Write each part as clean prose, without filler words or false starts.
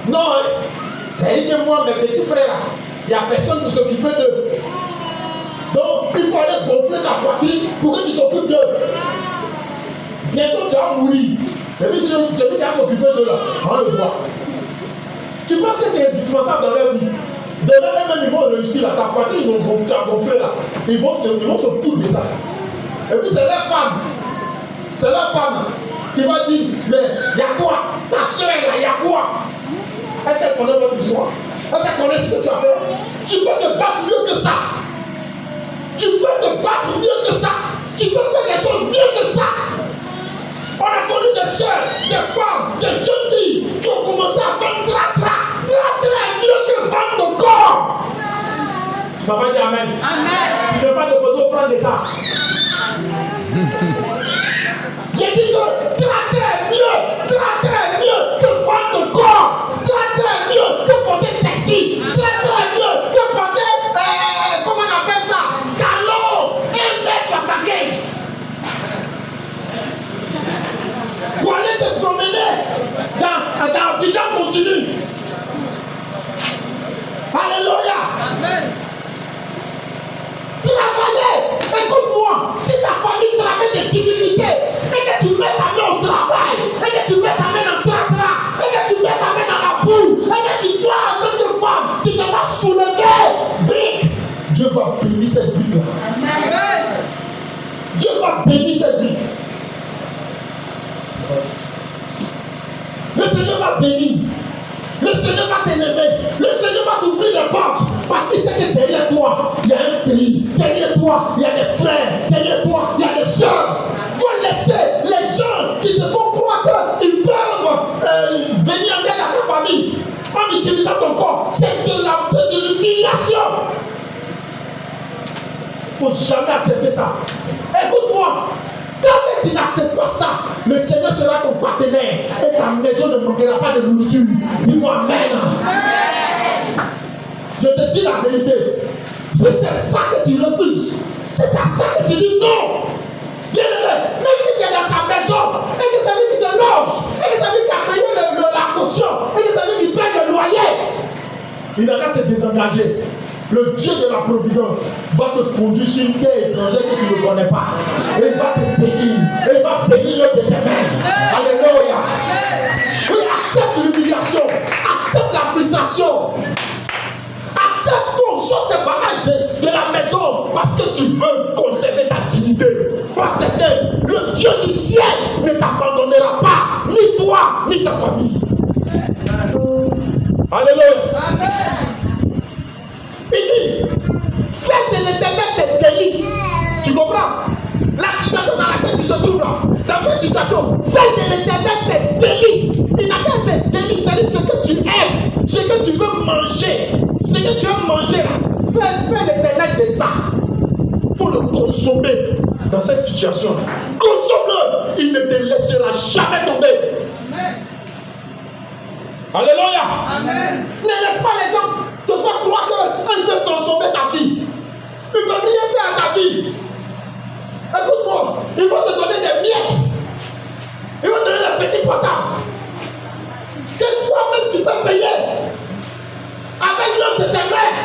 Non, hein? C'est-à-dire que moi, mes petits frères là, il n'y a personne pour s'occuper d'eux. Donc, il faut aller gonfler ta poitrine pour que tu t'occupes d'eux. Bientôt, tu vas mourir. Et puis, celui qui a s'occupé d'eux là, on le voit. Tu penses que tu es indispensable dans leur vie. Demain, même ils vont réussir là, ta poitrine, tu as gonflé là. Ils vont se foutre de ça. Et puis, c'est leur femme. C'est leur femme qui va dire, mais il y a quoi? Ta soeur là, il y a quoi? Est-ce qu'elle connaît votre histoire? Est-ce qu'elle connaît ce que tu as fait? Tu peux te battre mieux que ça. Tu peux te battre mieux que ça. Tu peux faire des choses mieux que ça. On a connu des soeurs, des femmes, des jeunes filles qui ont commencé à vendre tra-tra mieux que vendre ton corps. Maman dit Amen. Amen. Tu ne veux pas te poser au prendre de ça. J'ai dit que très mieux que vendre ton corps. Très mieux que porter sexy. Très mieux que porter, comment on appelle ça? Calon 1m75. Pour aller te promener dans Abidjan continu. Alléluia. Amen. Travailler. Écoute-moi, si ta famille traverse des difficultés, et que tu mets ta main au travail, et que tu mets ta main dans le tra-tra, et que tu mets ta main dans la boue, et que tu dois, en tant que femme, tu te vas soulever, brique. Dieu va bénir cette brique-là. Amen. Dieu va bénir cette brique. Le Seigneur va bénir. Le Seigneur va t'élever. Le Seigneur va t'ouvrir les portes. Parce qu'il sait que derrière toi, il y a un pays. Derrière toi, il y a des frères. Derrière toi, il y a des sœurs. Il faut laisser les gens qui te font croire qu'ils peuvent venir en aide à ta famille en utilisant ton corps. C'est de l'humiliation. Il ne faut jamais accepter ça. Écoute-moi. Quand tu n'acceptes pas ça, le Seigneur sera ton partenaire et ta maison ne manquera pas de nourriture. Dis-moi Amen. Je te dis la vérité. Si c'est ça que tu refuses, c'est ça que tu dis non. Bien-aimé, même si tu es dans sa maison et que c'est lui qui te loge, et que c'est lui qui a payé la caution, et que c'est lui qui paye le loyer, il n'a qu'à se désengager. Le Dieu de la providence va te conduire sur une terre étrangère que tu ne connais pas. Et il va te bénir. Et il va bénir l'œuvre de tes mains. Alléluia. Oui, accepte l'humiliation. Accepte la frustration. Accepte qu'on sorte tes bagages de la maison parce que tu veux conserver ta dignité. Pour accepter, le Dieu du ciel ne t'abandonnera pas, ni toi, ni ta famille. Alléluia. Amen. Il dit, fais de l'éternel tes délices. Tu comprends? La situation dans laquelle tu te trouves là, dans cette situation, fais de l'éternel tes délices. Il n'a qu'à tes délices, c'est ce que tu aimes, ce que tu veux manger, ce que tu aimes manger là. Fais l'éternel de ça. Il faut le consommer dans cette situation. Consomme-le, il ne te laissera jamais tomber. Amen. Alléluia. Amen. Ne laisse pas les gens te faire croire qu'ils peuvent transformer ta vie. Ils ne peuvent rien faire à ta vie. Écoute-moi, ils vont te donner des miettes. Ils vont te donner des petits potables. Que toi-même tu peux payer. Avec l'homme de tes mains.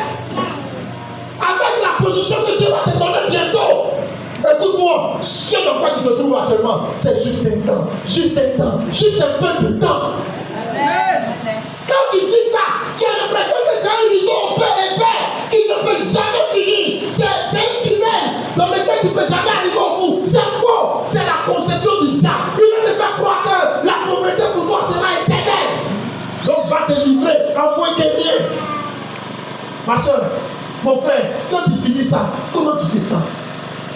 Avec la position que Dieu va te donner bientôt. Écoute-moi, ce dans quoi tu te trouves actuellement, c'est juste un temps. Juste un temps. Juste un peu de temps. Amen. Quand tu vis ça, tu as l'impression que c'est un rideau épais qui ne peut jamais finir. C'est un tunnel dans lequel tu ne peux jamais arriver au bout. C'est faux. C'est la conception du diable. Il va te faire croire que la pauvreté pour toi sera éternelle. Donc va te livrer à moins que rien. Ma soeur, mon frère, quand tu finis ça, comment tu te sens?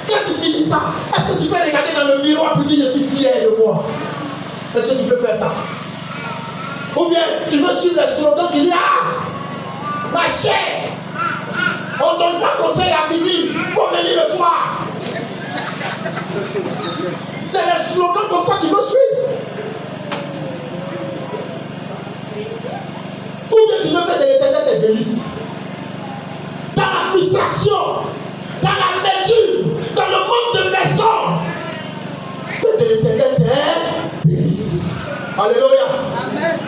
Quand tu finis ça, est-ce que tu peux regarder dans le miroir et dire je suis fier de moi? Est-ce que tu peux faire ça? Ou bien tu veux suivre les slogans qui disent ah, ma chère, on ne donne pas conseil à midi, il faut venir le soir. C'est les slogans comme ça que tu veux suivre. Ou bien tu veux faire de l'éternel des délices. Dans la frustration, dans la nature, dans le monde de maison, fais de l'éternel des délices. Alléluia. Amen.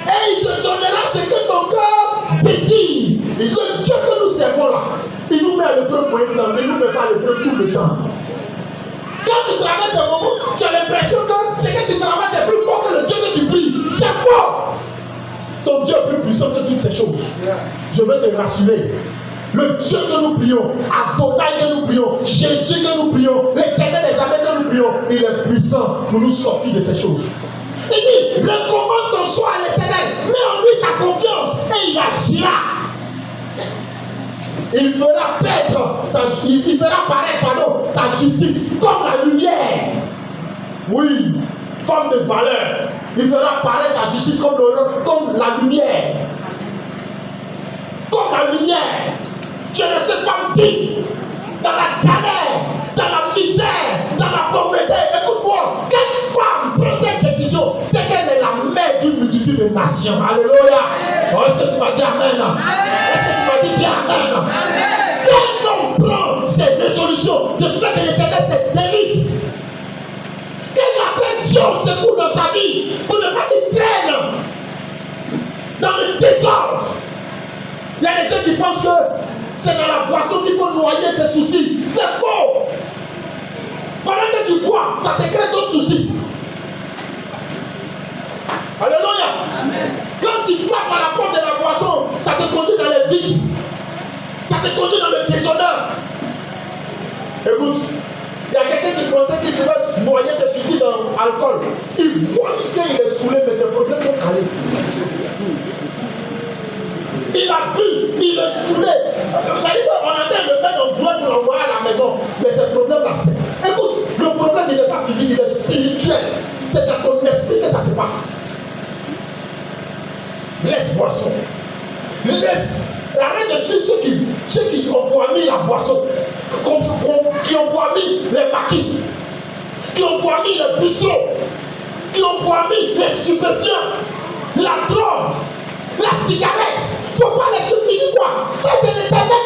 Et il te donnera ce que ton cœur désire. Et le Dieu que nous servons là, il nous met à l'épreuve pour un temps, mais il ne nous met pas à l'épreuve tout le temps. Quand tu traverses un moment, tu as l'impression que ce que tu traverses est plus fort que le Dieu que tu pries. C'est fort. Ton Dieu est plus puissant que toutes ces choses. Je veux te rassurer. Le Dieu que nous prions, Adonai que nous prions, Jésus que nous prions, l'Éternel des armées que nous prions, il est puissant pour nous sortir de ces choses. Il dit, recommande ton choix à l'Éternel, mets en lui ta confiance et il agira. Il fera il fera paraître ta justice comme la lumière. Oui, femme de valeur. Il fera paraître ta justice comme la lumière. Comme la lumière. Tu es cette femme digne, dans la galère, dans la misère, dans la pauvreté. Écoute-moi, quelle femme prend cette décision? C'est qu'elle est la mère d'une multitude de nations. Alléluia. Oh, est-ce que tu m'as dit amen? Est-ce que tu m'as dit bien amen? Quel homme prend cette résolution de faire de l'Éternel ses délices? Quel appel Dieu au secours dans sa vie pour ne pas qu'il traîne dans le désordre? Il y a des gens qui pensent que c'est dans la boisson qu'il faut noyer ses soucis. C'est faux. Pendant que tu bois, ça te crée d'autres soucis. Alléluia. Amen. Quand tu frappes à la porte de la boisson, ça te conduit dans les vices. Ça te conduit dans le déshonneur. Écoute, il y a quelqu'un qui pensait qu'il pouvait noyer ses soucis dans l'alcool. Il boit jusqu'à il est saoulé, mais ses problèmes sont calés. Il a bu, il est saoulé. Ça dit qu'on est en train de le mettre en boîte pour l'envoyer à la maison. Mais ce problème-là, c'est. Écoute, le problème, il n'est pas physique, il est spirituel. C'est dans ton esprit que ça se passe. Laisse boisson. Laisse. Arrête de suivre ceux qui ont boivi la boisson, qui ont boivi les maquis, qui ont boivi les bistrots, qui ont boivi les stupéfiants, la drogue, la cigarette. Il ne faut pas les soutenir quoi. Fais de l'Éternel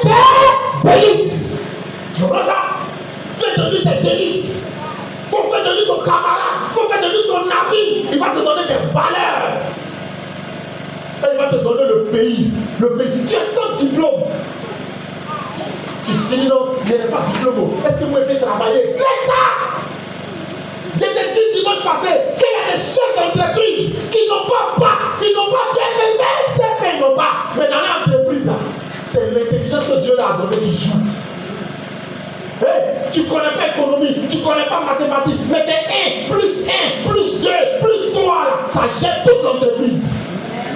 des délices. Tu comprends ça? Fais de lui des délices. Il faut faire de lui ton camarade. Il faut faire de lui ton ami. Il va te donner des valeurs. Et il va te donner le pays. Le pays. Tu es sans diplôme. Tu te dis non, il n'y a pas de diplôme. Est-ce que vous pouvez travailler? Laisse ça. J'étais dit dimanche passé qu'il y a des chefs d'entreprise qui n'ont pas ils n'ont pas bien mais ils n'ont pas. Mais dans l'entreprise, là, c'est l'intelligence que Dieu leur a donnée qui joue. Hey, tu ne connais pas l'économie, tu ne connais pas mathématiques, mais t'es 1 plus 1 plus 2 plus 3, là, ça gère toute l'entreprise.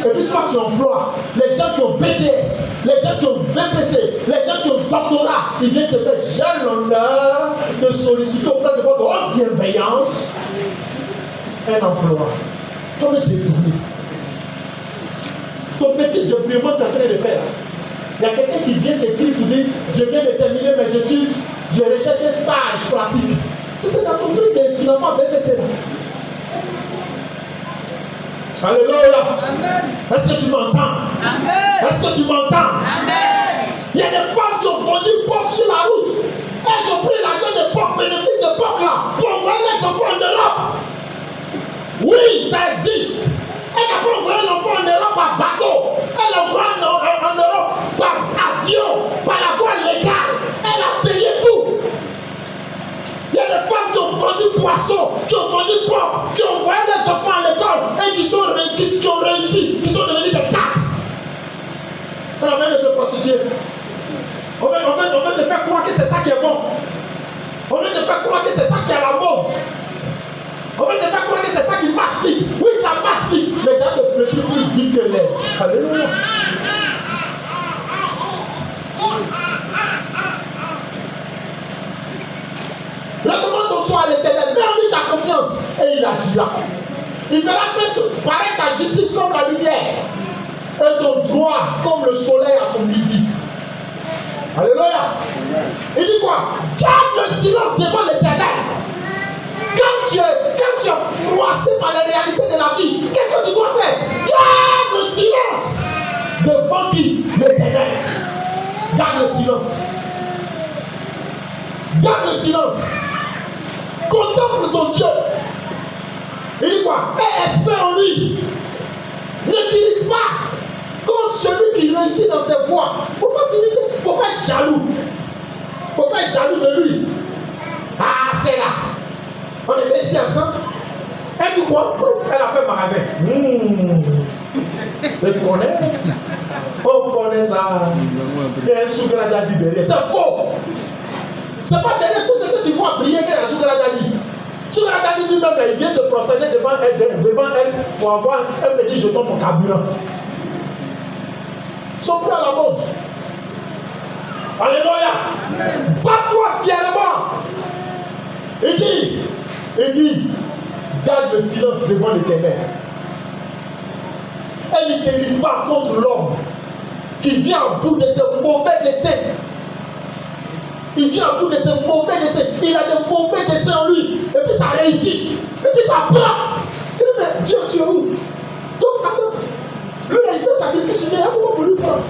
Et puis toi tu emploies les gens qui ont BTS, les gens qui ont VPC, les gens qui ont doctorat, ils viennent te faire j'ai l'honneur de solliciter auprès de votre bienveillance un emploi. Comment tu es tourné? Ton petit document tu es en train de faire. Il y a quelqu'un qui vient t'écrire pour dire je viens de terminer mes études, je recherche un stage pratique. C'est dans ton truc, tu n'as pas VPC là. Alléluia. Est-ce que tu m'entends? Est-ce que tu m'entends? Il y a des femmes qui ont vendu porc sur la route. Elles ont pris l'argent de porc, bénéfice de porc là, pour envoyer les enfants en Europe. Oui, ça existe. Elle n'a pas envoyé l'enfant en Europe par bateau. Elle envoie en Europe par avion, par la voie légale. Elle a payé tout. Il y a des femmes qui ont vendu poisson, qui ont vendu porc, qui ont envoyé les enfants à l'école et qui ont réussi, qui sont devenus des cadres. On a même de se prostituer. On veut te faire croire que c'est ça qui est bon. On veut te faire croire que c'est ça qui est la mode. On veut te faire croire que c'est ça qui marche vite. Oui, ça marche vite. Mais tu as de fleurir plus vite que l'air. Alléluia. Recommande ton choix à l'Éternel, mets en lui ta confiance et il agira. Il fera paraître ta justice comme la lumière et ton droit comme le soleil à son midi. Alléluia. Il dit quoi? Garde le silence devant l'Éternel. Quand tu es froissé par les réalités de la vie, qu'est-ce que tu dois faire? Garde le silence devant qui? L'Éternel. Garde le silence. Garde le silence. Contemple ton Dieu. Il dit quoi? Et espère en lui. Ne réussi dans ses voies. Faut pas t'irriter, faut pas être jaloux. Faut pas être jaloux de lui. Ah, c'est là. On est ici ensemble. Et du coup, elle a fait magasin. Elle connaît. On connaît ça. Il y a un Sougradiadi derrière. C'est faux. C'est pas derrière tout ce que tu vois briller qu'il y a un Sougradiadi. Sougradiadi lui-même, il vient se prosterner devant elle pour avoir un petit jeton pour carburant. Ils sont plus à la mode. Alléluia. Bats-toi fièrement. Et dis, garde le silence devant l'Éternel. Elle ne t'irrite pas contre l'homme qui vient en bout de ses mauvais desseins. Il vient en bout de ses mauvais desseins. Il a de mauvais desseins en lui. Et puis ça réussit. Et puis ça prend. Il dit, mais Dieu, tu es où? Donc, attends. Lui, il fait sacrifice. Il y a comment pour lui prendre?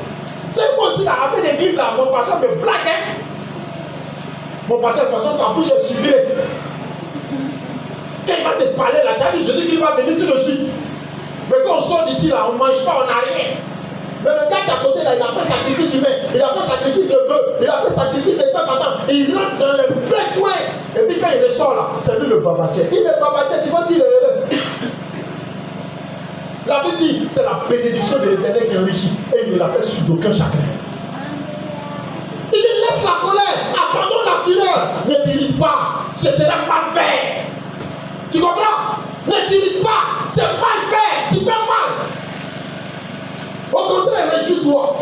C'est moi aussi, là, avec l'église, là, mon pasteur me blague, hein. Mon pasteur, de toute façon, sa bouche est sucrée. Quand il va te parler, là, tu as dit Jésus qu'il va venir tout de suite. Mais quand on sort d'ici, là, on ne mange pas, on n'a rien. Mais le gars qui est à côté, là, il a fait sacrifice humain, il a fait sacrifice de bœuf, il a fait sacrifice de temps en temps. Et il rentre dans les vrais coins. Et puis quand il ressort, là, c'est lui le babatier. Il est babatier, tu vois qu'il est heureux. La Bible dit, c'est la bénédiction de l'Éternel qui enrichit. Et il ne la fait sur d'aucun chagrin. Il dit, laisse la colère, abandonne la fureur, ne t'irrite pas, ce sera mal fait. Tu comprends? Ne t'irrite pas, c'est mal fait, tu fais mal. Au contraire, réjouis-toi.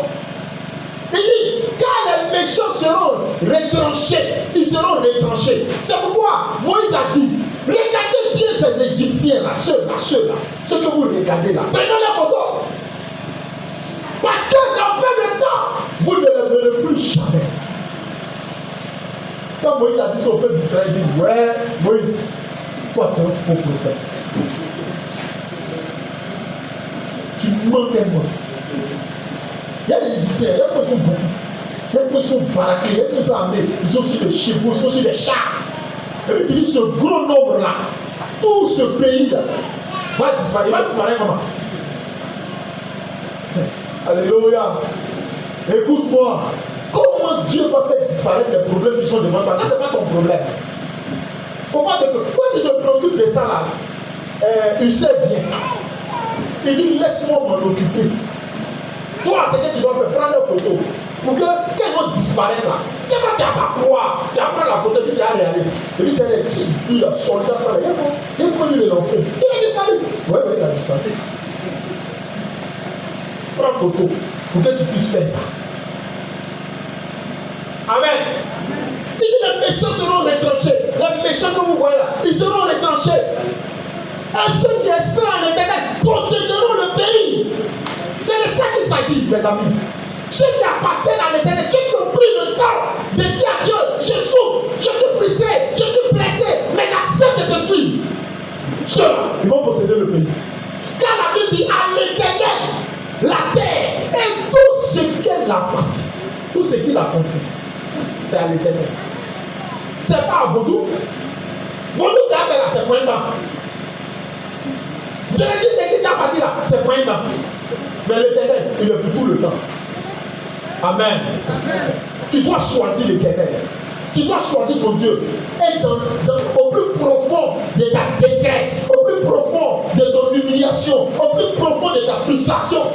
Il dit, car les méchants seront retranchés, ils seront retranchés. C'est pourquoi Moïse a dit, regardez bien ces Égyptiens là, ceux-là, ceux que vous regardez là. Prenez les photos. Parce que dans fin de temps, vous ne les verrez plus jamais. Quand Moïse a dit ça au peuple d'Israël, il dit, ouais, Moïse, toi tu es un faux prophète. Tu mens tellement. Il y a des Égyptiens, il y a des personnes beaucoup. Il y a des personnes baraquées, il y a des personnes armées, ils sont sur des chevaux, ils sont sur des chars. Et puis il dit, ce gros nombre-là, tout ce pays-là, va disparaître. Il va disparaître comment? Alléluia. Écoute-moi. Comment Dieu va faire disparaître les problèmes qui sont devant toi? Ça, c'est pas ton problème. Faut pas te... Quand tu te préoccupes de ça là, il sait bien. Il dit, laisse-moi m'en occuper. Toi, c'est que tu dois faire, prendre la photo. Pour que, qu'elles vont disparaître là. Tu n'as pas croire. Tu vas prendre la photo, puis tu vas regarder. Et puis tu vas dire, lui, le soldat, ça, il a connu les enfants. Il a disparu. Oui, il a disparu. Prends photo pour que tu puisses faire ça. Amen. Il dit les méchants seront retranchés. Les méchants que vous voyez là, ils seront retranchés. Et ceux qui espèrent en l'Éternel posséderont le pays. C'est de ça qu'il s'agit, mes amis. Ceux qui appartiennent à l'Éternel, ceux qui ont pris le temps de dire à Dieu, je souffre, je suis frustré, je suis blessé, mais j'accepte de te suivre. Ceux-là, ils vont posséder le pays. Car la Bible dit à l'Éternel, la terre et tout ce qu'elle appartient, tout ce qu'il appartient, c'est à l'Éternel. C'est pas à Vaudou. Vaudou, tu as fait là, c'est point de temps. Je l'ai dit, c'est qui tu as parti là, c'est point de temps. Mais l'Éternel, il est pour tout le temps. Amen. Tu dois choisir l'Éternel. Tu dois choisir ton Dieu. Et au plus profond de ta détresse, au plus profond de ton humiliation, au plus profond de ta frustration,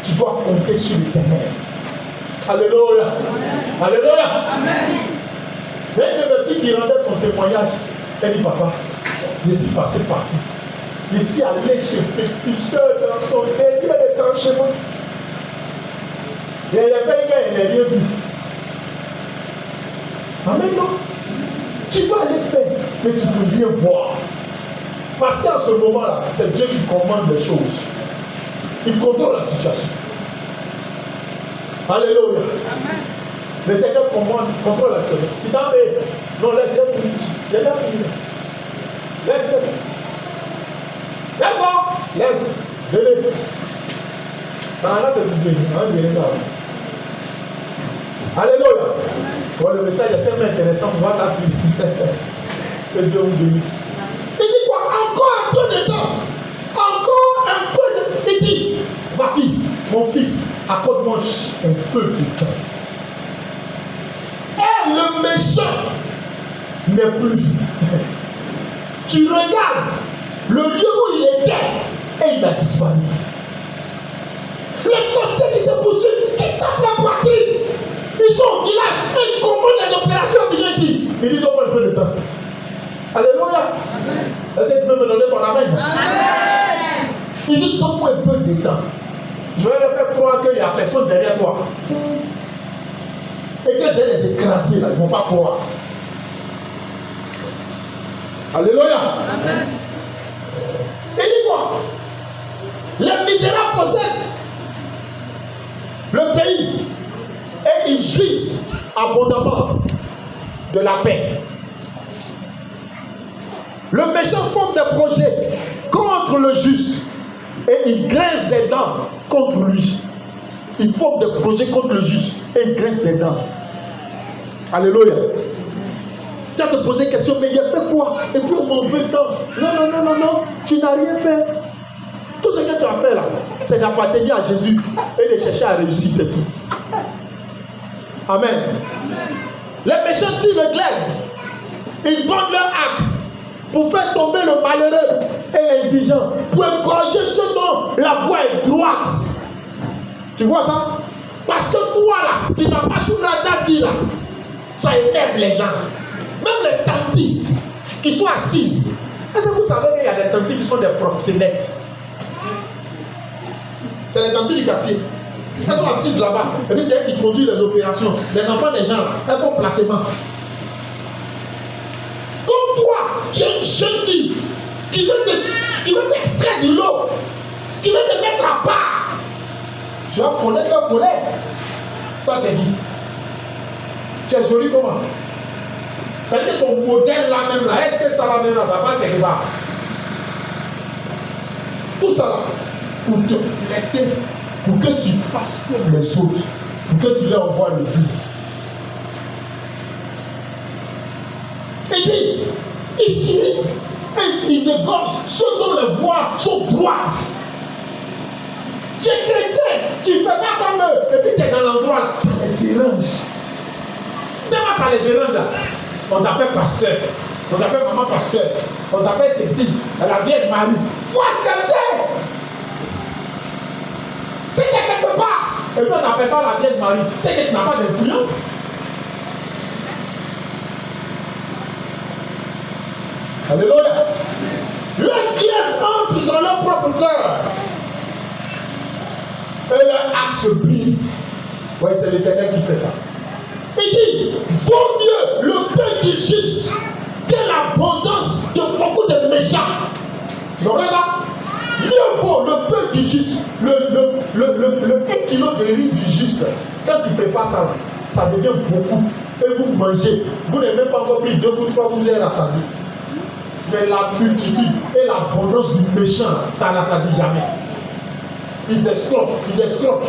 tu dois compter sur l'Éternel. Alléluia. Alléluia. Amen. Il y a une de mes filles qui rendait son témoignage. Elle dit, papa, je suis passé partout. Je suis allé chez Péticheur dans son dernier retranchement. Et il y avait un gars, il n'a rien vu. Amen, non? Tu vas aller faire, mais tu ne peux rien voir. Parce qu'en ce moment-là, c'est Dieu qui commande les choses. Il contrôle la situation. Alléluia. L'Éternel contrôle la situation. Tu t'en mets. Non, laisse-le finir. Laisse. Laisse. Venez. Là, c'est pour vous. Alléluia. Bon, le message est tellement intéressant. On va t'appuyer. Que Dieu vous bénisse. Il dit quoi? Encore un peu de temps. Encore un peu de temps. Il dit, ma fille, mon fils, accorde un peu de temps. Et le méchant n'est plus. Tu regardes le lieu où il était et il a disparu. Les sorciers qui te poursuivent, qui tapent la poitrine, ils sont au village, ils commandent les opérations viennent ici. Il dit donne-moi un peu de temps. Alléluia. Est-ce que tu peux me donner ton amen? Amen. Il dit donne-moi un peu de temps. Je vais leur faire croire qu'il n'y a personne derrière toi. Et que je vais les écraser là, ils ne vont pas croire. Alléluia. Amen. Il dit quoi? Les misérables possèdent le pays et ils jouissent abondamment de la paix. Le méchant forme des projets contre le juste et il grince des dents contre lui. Il forme des projets contre le juste et il grince des dents. Alléluia. Tu vas te poser question, mais il a fait quoi? Et puis on m'en veut tant. Non, tu n'as rien fait. Tout ce que tu as fait là, c'est d'appartenir à Jésus et de chercher à réussir, c'est tout. Amen. Les méchants tirent le glaive. Ils bandent leur arc pour faire tomber le malheureux et l'indigent, pour égorger ceux dont la voie est droite. Tu vois ça? Parce que toi là, tu n'as pas sur la date là. Ça énerve les gens. Même les tantis qui sont assises. Est-ce que vous savez qu'il y a des tantis qui sont des proxénètes? C'est les tantis du quartier. Elles sont assises là-bas. Et puis c'est elles qui conduisent les opérations. Les enfants des gens, elles font placement. Comme toi, tu es une jeune fille qui veut t'extraire de l'eau, qui veut te mettre à part. Tu vas connaître leur colère. Toi, tu es dit. Tu es jolie comment? Ça veut dire que ton modèle là même là, est-ce que ça va même là, ça passe quelque part? Tout ça là, pour te laisser, pour que tu fasses comme les autres, pour que tu leur envoies le but. Et puis, ils s'irritent et ils égorgent ceux dont les voies sont droites. Tu es chrétien, tu ne fais pas comme eux, et puis tu es dans l'endroit là, ça les dérange. Comment ça les dérange là? On t'appelle pasteur, on t'appelle maman pasteur, on t'appelle Cécile, la Vierge Marie. Il faut accepter. C'est qu'il y a quelque part. Et puis on n'appelle pas la Vierge Marie, c'est que tu n'as pas d'influence. Alléluia. Le glaive entre dans leur propre cœur. Et leur acte se brise. Oui, c'est l'Éternel qui fait ça. Il dit, vaut mieux le pain du juste que l'abondance de beaucoup de méchants. Tu comprends ça? Mieux vaut le pain du juste, le 1 kilo de riz du juste. Quand il prépare ça, ça devient beaucoup. Et vous mangez. Vous n'avez même pas encore pris 2 ou 3, vous êtes rassasié. Mais la multitude et l'abondance du méchant, ça ne rassasie jamais. Ils escroquent,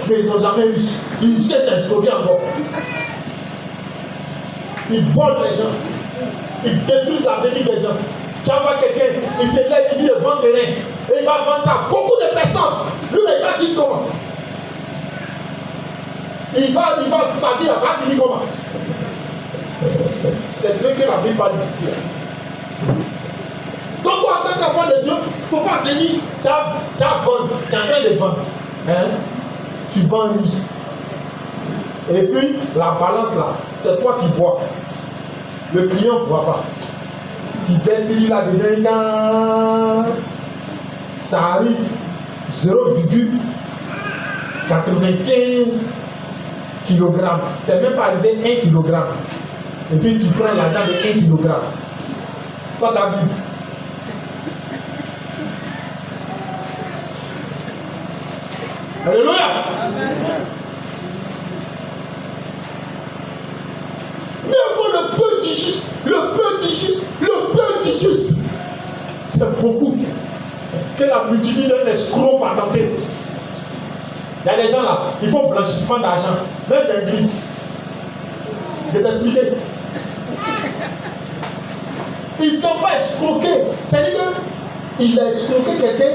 mais ils n'ont jamais riche. Ils cherchent à escroquer encore. Ils volent les gens. Ils détruisent l'avenir des gens. Tu vas voir quelqu'un, il se lève, il dit de vendre des reins. Et il va vendre ça à beaucoup de personnes. Lui, les gens disent comment? Il va, sa vie, ça va finir comment? C'est Dieu que la Bible parle ici. Donc, toi, en tant qu'enfant de Dieu, il ne faut pas venir, tu as vendre, tu es en train de vendre. Hein? Tu vends lui. Et puis, la balance là, c'est toi qui vois. Le client ne voit pas. Tu baisses celui-là de là, ça arrive 0,95 kg. C'est même pas arrivé 1 kg. Et puis tu prends l'argent de 1 kg. Toi, tu as vu. Alléluia. Mieux vaut le peu du juste, le peu du juste, le peu du juste. C'est beaucoup. Que la multitude d'un escroc patenté. Il y a des gens là, ils font blanchissement d'argent, même d'église. Je vais t'expliquer. Ils ne sont pas escroqués. C'est-à-dire qu'il a escroqué quelqu'un